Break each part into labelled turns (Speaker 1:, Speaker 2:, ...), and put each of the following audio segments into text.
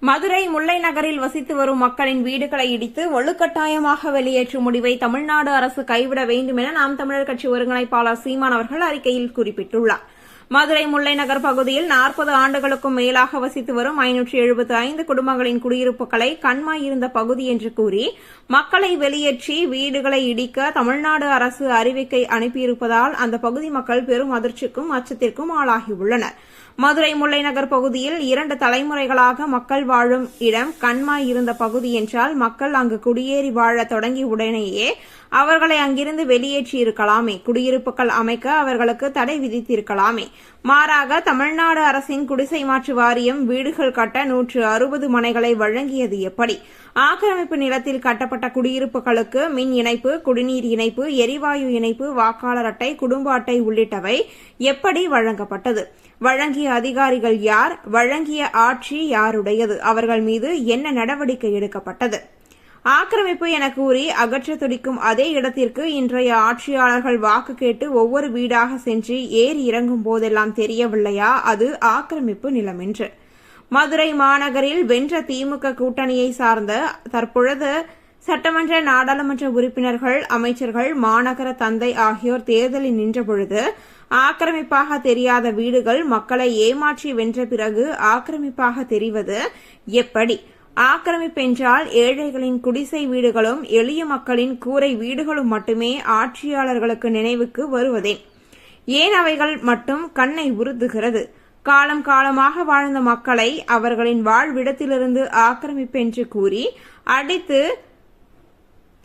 Speaker 1: மதுரை முல்லை நகரில் வசித்து வரும் மக்களின் வீடுகளை இடித்து வலுக்கட்டாயமாக வெளியேற்றும் முடிவை தமிழ்நாடு அரசு கைவிட வேண்டும் என நாம் தமிழர் கட்சி ஒருங்கிணைப்பாளர் சீமான் அவர்கள் அறிக்கையில் குறிப்பிட்டுள்ளார். மதுரை முல்லை நகர் பகுதியில் 40 ஆண்டுகளுக்கும் மேலாக வசித்து வரும் 575 குடும்பங்களின் குடியிருப்புகளை கண்மாய் இருந்த பகுதி என்று கூறி மக்களை வெளியேற்றி வீடுகளை இடிக்க தமிழ்நாடு அரசு அறிவிக்கை அனுப்பியிருப்பதால் அந்த பகுதி மக்கள் பெரும் அதிர்ச்சிக்கும் அச்சத்திற்கும் ஆளாகியுள்ளனர். மதுரை முல்லை நகர் பகுதியில் 2 தலைமுறைகளாக மக்கள் வாழும் இடம் கண்மாய் இருந்த பகுதி என்றால் மக்கள் அங்கு குடியேறி வாழ தொடங்கியவுடனேயே அவர்களை அங்கிருந்து வெளியேற்றியிருக்கலாமே, குடியிருப்புகள் அமைக்க அவர்களுக்கு தடை விதித்திருக்கலாமே. மாறாக தமிழ்நாடு அரசின் குடிசை மாற்று வாரியம் வீடுகள் கட்ட 160 மனைகளை வழங்கியது எப்படி? ஆக்கிரமிப்பு நிலத்தில் கட்டப்பட்ட குடியிருப்புகளுக்கு மின் இணைப்பு, குடிநீர் இணைப்பு, எரிவாயு இணைப்பு, வாக்காளர் அட்டை, குடும்ப அட்டை உள்ளிட்டவை எப்படி வழங்கப்பட்டது? வழங்கிய அதிகாரிகள் யார்? வழங்கிய ஆட்சி யாருடையது? அவர்கள் மீது என்ன நடவடிக்கை எடுக்கப்பட்டது? ஆக்கிரமிப்பு என கூறி அகற்ற துடிக்கும் அதே இடத்திற்கு இன்றைய ஆட்சியாளர்கள் வாக்கு கேட்டு ஒவ்வொரு வீடாக சென்று ஏறி இறங்கும் போதெல்லாம் தெரியவில்லையா அது ஆக்கிரமிப்பு நிலம் என்று? மதுரை மாநகரில் வென்ற திமுக கூட்டணியை சார்ந்த தற்பொழுது சட்டமன்ற நாடாளுமன்ற உறுப்பினர்கள், அமைச்சர்கள், மாநகர தந்தை ஆகியோர் தேர்தலில் நின்றபொழுது ஆக்கிரமிப்பாக தெரியாத வீடுகள் மக்களை ஏமாற்றி வென்ற பிறகு ஆக்கிரமிப்பாக தெரிவது எப்படி? ஆக்கிரமிப்பென்றால் ஏழைகளின் குடிசை வீடுகளும் எளிய மக்களின் கூரை வீடுகளும் மட்டுமே ஆட்சியாளர்களுக்கு நினைவுக்கு வருவதே? ஏன் அவைகள் மட்டும் கண்ணை உறுத்துகிறது? காலம் காலமாக வாழ்ந்த மக்களை அவர்களின் வாழ்விடத்திலிருந்து ஆக்கிரமிப்பென்று கூறி அடித்து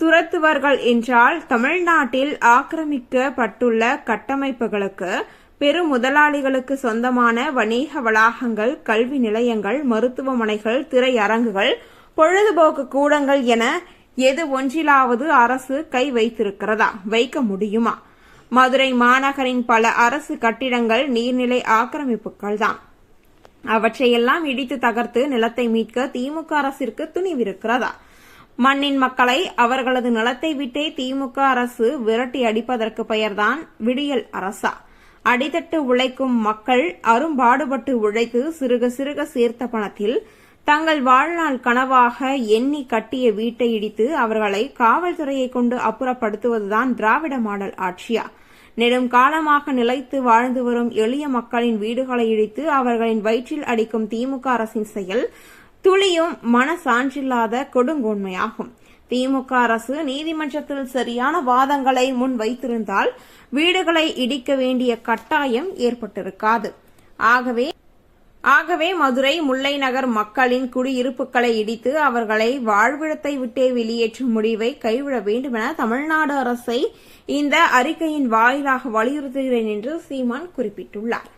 Speaker 1: துரத்துவர்கள் என்றால் தமிழ்நாட்டில் ஆக்கிரமிக்கப்பட்டுள்ள கட்டமைப்புகளுக்கு பெரும் முதலாளிகளுக்கு சொந்தமான வணிக வளாகங்கள், கல்வி நிலையங்கள், மருத்துவமனைகள், திரையரங்குகள், பொழுதுபோக்கு கூடங்கள் என எது ஒன்றிலாவது அரசு கை வைத்திருக்கிறதா? வைக்க முடியுமா? மதுரை மாநகரின் பல அரசு கட்டிடங்கள் நீர்நிலை ஆக்கிரமிப்புகள்தான். அவற்றையெல்லாம் இடித்து தகர்த்து நிலத்தை மீட்க திமுக அரசிற்கு துணிவிருக்கிறதா? மண்ணின் மக்களை அவர்களது நிலத்தை விட்டே திமுக அரசு விரட்டி அடிப்பதற்கு பெயர்தான் விடியல் அரசா? அடித்தட்டு உழைக்கும் மக்கள் அரும்பாடுபட்டு உழைத்து சிறுக சிறுக சேர்த்த பணத்தில் தங்கள் வாழ்நாள் கனவாக எண்ணி கட்டிய வீட்டை இடித்து அவர்களை காவல்துறையை கொண்டு அப்புறப்படுத்துவதுதான் திராவிட மாடல் ஆட்சியா? நெடும் காலமாக நிலைத்து வாழ்ந்து வரும் எளிய மக்களின் வீடுகளை இடித்து அவர்களின் வயிற்றில் அடிக்கும் திமுக அரசின் செயல் துளியும் மனசான்றில்லாத கொடுங்கோன்மையாகும். திமுக அரசு நீதிமன்றத்தில் சரியான வாதங்களை முன் வைத்திருந்தால் வீடுகளை இடிக்க வேண்டிய கட்டாயம் ஏற்பட்டிருக்காது. ஆகவே மதுரை முல்லை நகர் மக்களின் குடியிருப்புகளை இடித்து அவர்களை வாழ்விடத்தை விட்டே வெளியேற்றும் முடிவை கைவிட வேண்டும் என தமிழ்நாடு அரசை இந்த அறிக்கையின் வாயிலாக வலியுறுத்துகிறேன் என்று சீமான் குறிப்பிட்டுள்ளார்.